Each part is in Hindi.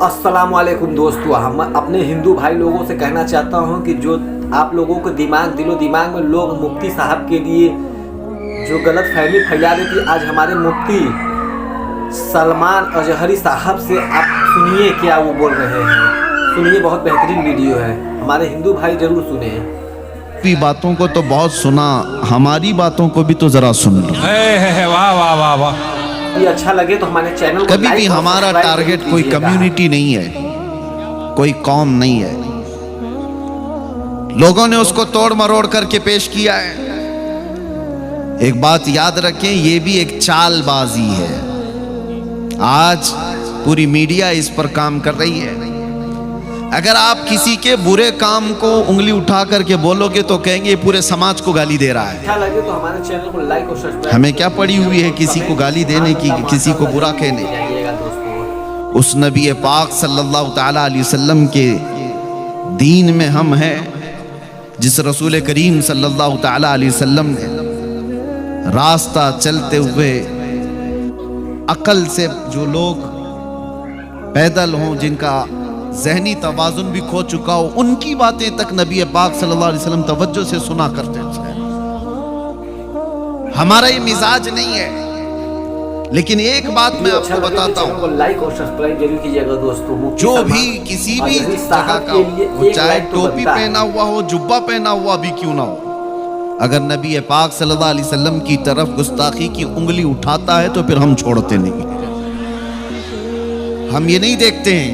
अस्सलामुअलैकुम दोस्तों, हम अपने हिंदू भाई लोगों से कहना चाहता हूं कि जो आप लोगों को दिलो दिमाग में लोग मुफ्ती साहब के लिए जो गलत फहमी फैला रहे थी, आज हमारे मुफ्ती सलमान अजहरी साहब से आप सुनिए क्या वो बोल रहे हैं। सुनिए, बहुत बेहतरीन वीडियो है, हमारे हिंदू भाई जरूर सुने। की बातों को तो बहुत सुना, हमारी बातों को भी तो जरा सुन लो। वाह वाह वाह वाह। ये अच्छा लगे तो हमारे चैनल को कभी भी हमारा टारगेट कोई कम्युनिटी नहीं है, कोई कौम नहीं है। लोगों ने उसको तोड़ मरोड़ करके पेश किया है। एक बात याद रखें, ये भी एक चालबाजी है। आज पूरी मीडिया इस पर काम कर रही है। अगर आप किसी के बुरे काम को उंगली उठा करके बोलोगे तो कहेंगे पूरे समाज को गाली दे रहा है। अच्छा लगे तो हमारे चैनल को लाइक और सब्सक्राइब। हमें क्या पड़ी हुई है किसी को गाली देने की, किसी को बुरा कहने। उस नबी पाक सल्लल्लाहु ताला अलैहि वसल्लम के दीन में हम हैं, जिस रसूल करीम सल्लल्लाहु ताला अलैहि वसल्लम ने रास्ता चलते हुए अकल से जो लोग पैदल हों, जिनका ज़हनी तवाज़ुन भी खो चुका हो, उनकी बातें तक नबी पाक सल्लल्लाहु अलैहि वसल्लम तवज्जो से सुना करते थे। हमारा ये मिजाज नहीं है। लेकिन एक बात मैं आपको बताता हूँ, लाइक और सब्सक्राइब जरूर कीजिएगा दोस्तों। जो भी किसी भी जगह का हो, चाहे टोपी पहना हुआ हो, जुब्बा पहना हुआ भी क्यों ना हो, अगर नबी पाक सल्लल्लाहु अलैहि वसल्लम की तरफ गुस्ताखी की उंगली उठाता है तो फिर हम छोड़ते नहीं। हम ये नहीं देखते हैं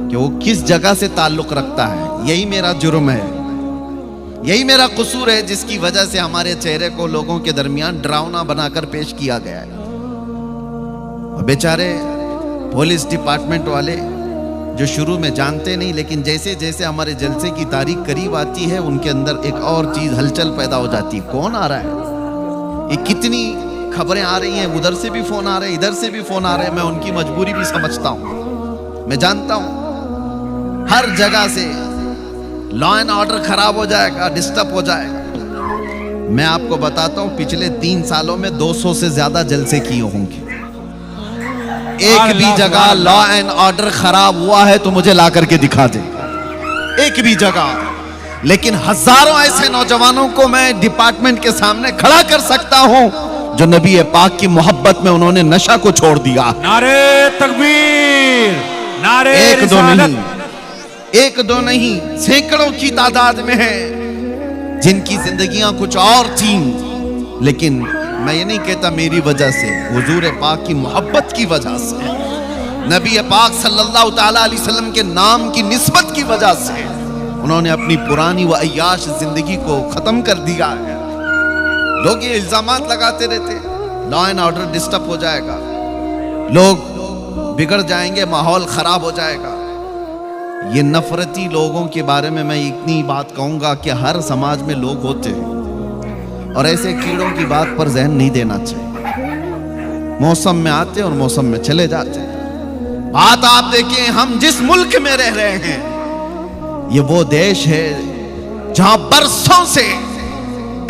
कि वो किस जगह से ताल्लुक रखता है। यही मेरा जुर्म है, यही मेरा कसूर है, जिसकी वजह से हमारे चेहरे को लोगों के दरमियान डरावना बनाकर पेश किया गया है। बेचारे पुलिस डिपार्टमेंट वाले जो शुरू में जानते नहीं, लेकिन जैसे जैसे हमारे जलसे की तारीख करीब आती है, उनके अंदर एक और चीज हलचल पैदा हो जाती है। कौन आ रहा है, ये कितनी खबरें आ रही हैं, उधर से भी फोन आ रहे हैं, इधर से भी फोन आ रहे हैं। मैं उनकी मजबूरी भी समझता हूँ, मैं जानता हूँ हर जगह से लॉ एंड ऑर्डर खराब हो जाएगा, डिस्टर्ब हो जाएगा। मैं आपको बताता हूं, पिछले 3 सालों में 200 से ज्यादा जलसे किए होंगे। एक भी जगह लॉ एंड ऑर्डर खराब हुआ है तो मुझे ला करके दिखा दे, एक भी जगह। लेकिन हजारों ऐसे नौजवानों को मैं डिपार्टमेंट के सामने खड़ा कर सकता हूं जो नबी पाक की मोहब्बत में उन्होंने नशा को छोड़ दिया। नारे तकबीर, नारे एक दो नहीं, एक दो नहीं, सैकड़ों की तादाद में है जिनकी जिंदगियां कुछ और थी। लेकिन मैं ये नहीं कहता मेरी वजह से, हुजूर पाक की मोहब्बत की वजह से, नबी पाक सल्लल्लाहु ताला अलैहि वसल्लम के नाम की निस्बत की वजह से उन्होंने अपनी पुरानी व अय्याश जिंदगी को खत्म कर दिया है। लोग ये इल्जामात लगाते रहते, लॉ एंड ऑर्डर डिस्टर्ब हो जाएगा, लोग बिगड़ जाएंगे, माहौल खराब हो जाएगा। ये नफरती लोगों के बारे में मैं इतनी बात कहूंगा कि हर समाज में लोग होते हैं और ऐसे कीड़ों की बात पर ज़हन नहीं देना चाहिए। मौसम में आते और मौसम में चले जाते। बात आप देखें, हम जिस मुल्क में रह रहे हैं, ये वो देश है जहां बरसों से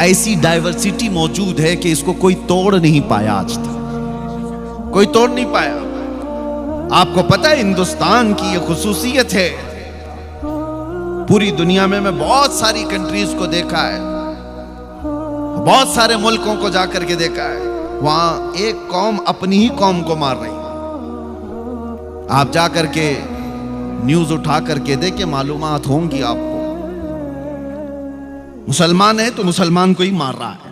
ऐसी डाइवर्सिटी मौजूद है कि इसको कोई तोड़ नहीं पाया, आज तक कोई तोड़ नहीं पाया। आपको पता है हिंदुस्तान की ये खुसूसियत है, पूरी दुनिया में मैं बहुत सारी कंट्रीज को देखा है, बहुत सारे मुल्कों को जाकर के देखा है, वहां एक कौम अपनी ही कौम को मार रही। आप जाकर के न्यूज उठा करके देखे, मालूमात होंगी आपको। मुसलमान है तो मुसलमान को ही मार रहा है।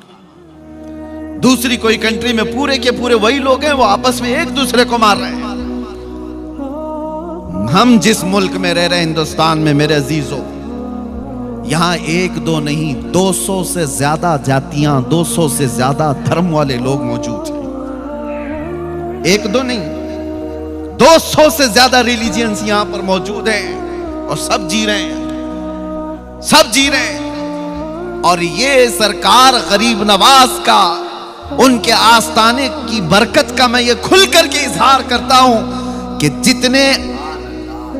दूसरी कोई कंट्री में पूरे के पूरे वही लोग हैं, वो आपस में एक दूसरे को मार रहे हैं। हम जिस मुल्क में रह रहे हैं, हिंदुस्तान में, मेरे अजीजों, यहां एक दो नहीं, 200 से ज्यादा जातियां, 200 से ज्यादा धर्म वाले लोग मौजूद हैं। एक दो नहीं, 200 से ज्यादा रिलीजियंस यहां पर मौजूद हैं और सब जी रहे हैं, सब जी रहे हैं। और ये सरकार गरीब नवाज का, उनके आस्थाने की बरकत का मैं ये खुल करके इजहार करता हूं कि जितने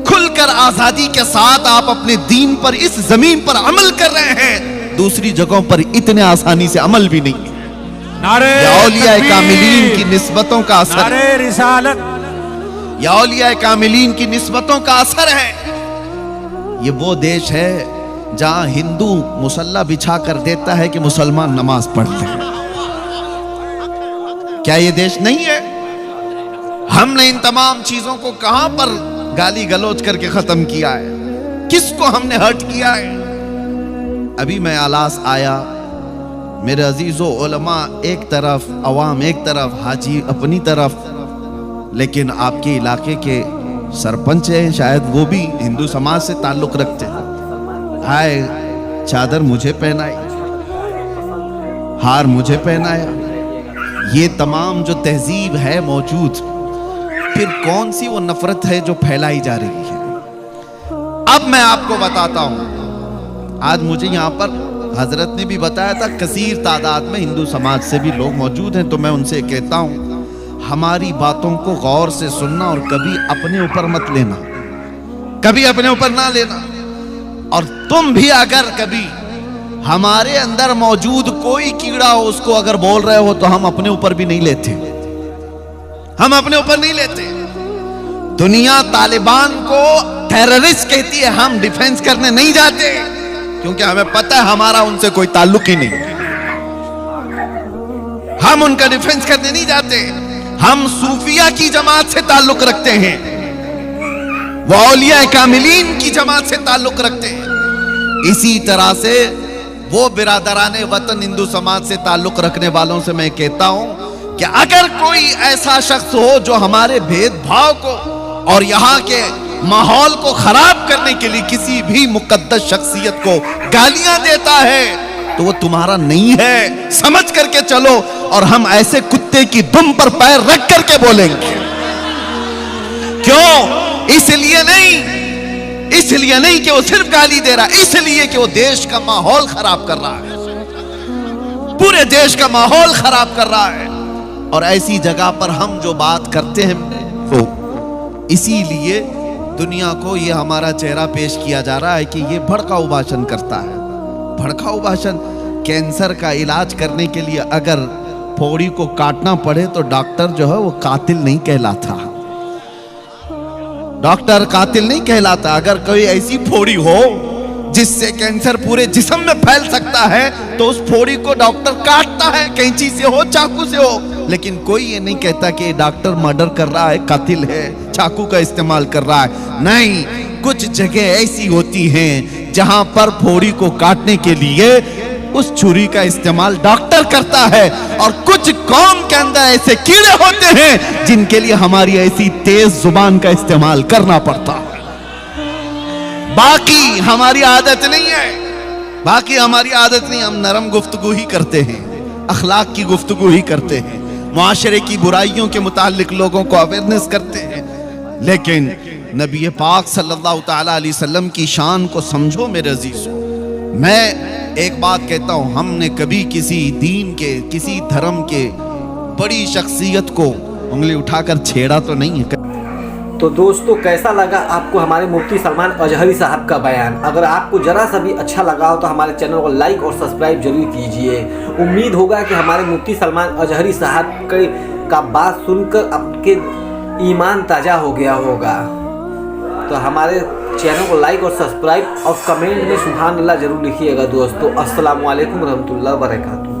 खुलकर आजादी के साथ आप अपने दीन पर इस जमीन पर अमल कर रहे हैं, दूसरी जगहों पर इतने आसानी से अमल भी नहीं है। नारे औलिया कामिलीन की निस्बतों का असर, नारे रिसालत, या औलिया कामिलीन की निस्बतों का असर है। ये वो देश है जहां हिंदू मुसल्ला बिछा कर देता है कि मुसलमान नमाज पढ़ते हैं। क्या ये देश नहीं है? हमने इन तमाम चीजों को कहां पर गाली गलौज करके खत्म किया है? किसको हमने हर्ट किया है? अभी मैं आलास आया, मेरे अजीजों उलमा एक तरफ, अवाम एक तरफ, हाजी अपनी तरफ, लेकिन आपके इलाके के सरपंच हैं, शायद वो भी हिंदू समाज से ताल्लुक रखते हैं। हाय, चादर मुझे पहनाई, हार मुझे पहनाया, ये तमाम जो तहजीब है मौजूद, फिर कौन सी वो नफरत है जो फैलाई जा रही है? अब मैं आपको बताता हूं, आज मुझे यहां पर हजरत ने भी बताया था कसीर तादाद में हिंदू समाज से भी लोग मौजूद हैं, तो मैं उनसे कहता हूं हमारी बातों को गौर से सुनना और कभी अपने ऊपर मत लेना, कभी अपने ऊपर ना लेना। और तुम भी अगर कभी हमारे अंदर मौजूद कोई कीड़ा हो, उसको अगर बोल रहे हो तो हम अपने ऊपर भी नहीं लेते, हम अपने ऊपर नहीं लेते। दुनिया तालिबान को टेररिस्ट कहती है, हम डिफेंस करने नहीं जाते क्योंकि हमें पता है हमारा उनसे कोई ताल्लुक ही नहीं, हम उनका डिफेंस करने नहीं जाते। हम सूफिया की जमात से ताल्लुक रखते हैं, वो औलिया कामिलीन की जमात से ताल्लुक रखते हैं। इसी तरह से वो बिरादराने वतन हिंदू समाज से ताल्लुक रखने वालों से मैं कहता हूं कि अगर कोई ऐसा शख्स हो जो हमारे भेदभाव को और यहाँ के माहौल को खराब करने के लिए किसी भी मुकद्दस शख्सियत को गालियां देता है तो वो तुम्हारा नहीं है, समझ करके चलो। और हम ऐसे कुत्ते की दुम पर पैर रख करके बोलेंगे। क्यों? इसलिए नहीं कि वो सिर्फ गाली दे रहा, इसलिए कि वो देश का माहौल खराब कर रहा है, पूरे देश का माहौल खराब कर रहा है। और ऐसी जगह पर हम जो बात करते हैं तो इसीलिए दुनिया को ये हमारा चेहरा पेश किया जा रहा है कि ये भड़काऊ भाषण करता है। भड़काऊ भाषण, कैंसर का इलाज करने के लिए अगर फोड़ी को काटना पड़े तो डॉक्टर जो है वो कातिल नहीं कहलाता, डॉक्टर कातिल नहीं कहलाता। अगर कोई ऐसी फोड़ी हो जिससे कैंसर पूरे जिस्म में फैल सकता है तो उस फोड़ी को डॉक्टर काटता है, कैंची से हो, चाकू से हो। लेकिन कोई ये नहीं कहता कि डॉक्टर मर्डर कर रहा है, कातिल है, चाकू का इस्तेमाल कर रहा है। नहीं, कुछ जगह ऐसी होती हैं जहां पर फोड़ी को काटने के लिए उस छुरी का इस्तेमाल डॉक्टर करता है, और कुछ कौम के अंदर ऐसे कीड़े होते हैं जिनके लिए हमारी ऐसी तेज जुबान का इस्तेमाल करना पड़ता है। बाकी हमारी आदत नहीं है, बाकी हमारी आदत नहीं, हम नरम गुफ्तगू ही करते हैं, अखलाक की गुफ्तगू ही करते हैं, मुआशरे की बुराइयों के मुतालिक लोगों को अवेयरनेस करते हैं। लेकिन नबी पाक सल्लल्लाहु तआला अलैहि वसल्लम की शान को समझो मेरे अजीजों। मैं एक बात कहता हूं, हमने कभी किसी दीन के, किसी धर्म के बड़ी शख्सियत को उंगली उठाकर छेड़ा तो नहीं है। तो दोस्तों, कैसा लगा आपको हमारे मुफ्ती सलमान अजहरी साहब का बयान? अगर आपको जरा सा भी अच्छा लगा हो तो हमारे चैनल को लाइक और सब्सक्राइब जरूर कीजिए। उम्मीद होगा कि हमारे मुफ्ती सलमान अजहरी साहब का बात सुनकर आपके ईमान ताज़ा हो गया होगा। तो हमारे चैनल को लाइक और सब्सक्राइब और कमेंट में सुभान अल्लाह जरूर लिखिएगा दोस्तों। अस्सलामु अलैकुम रहमतुल्लाहि व बरकातुहू।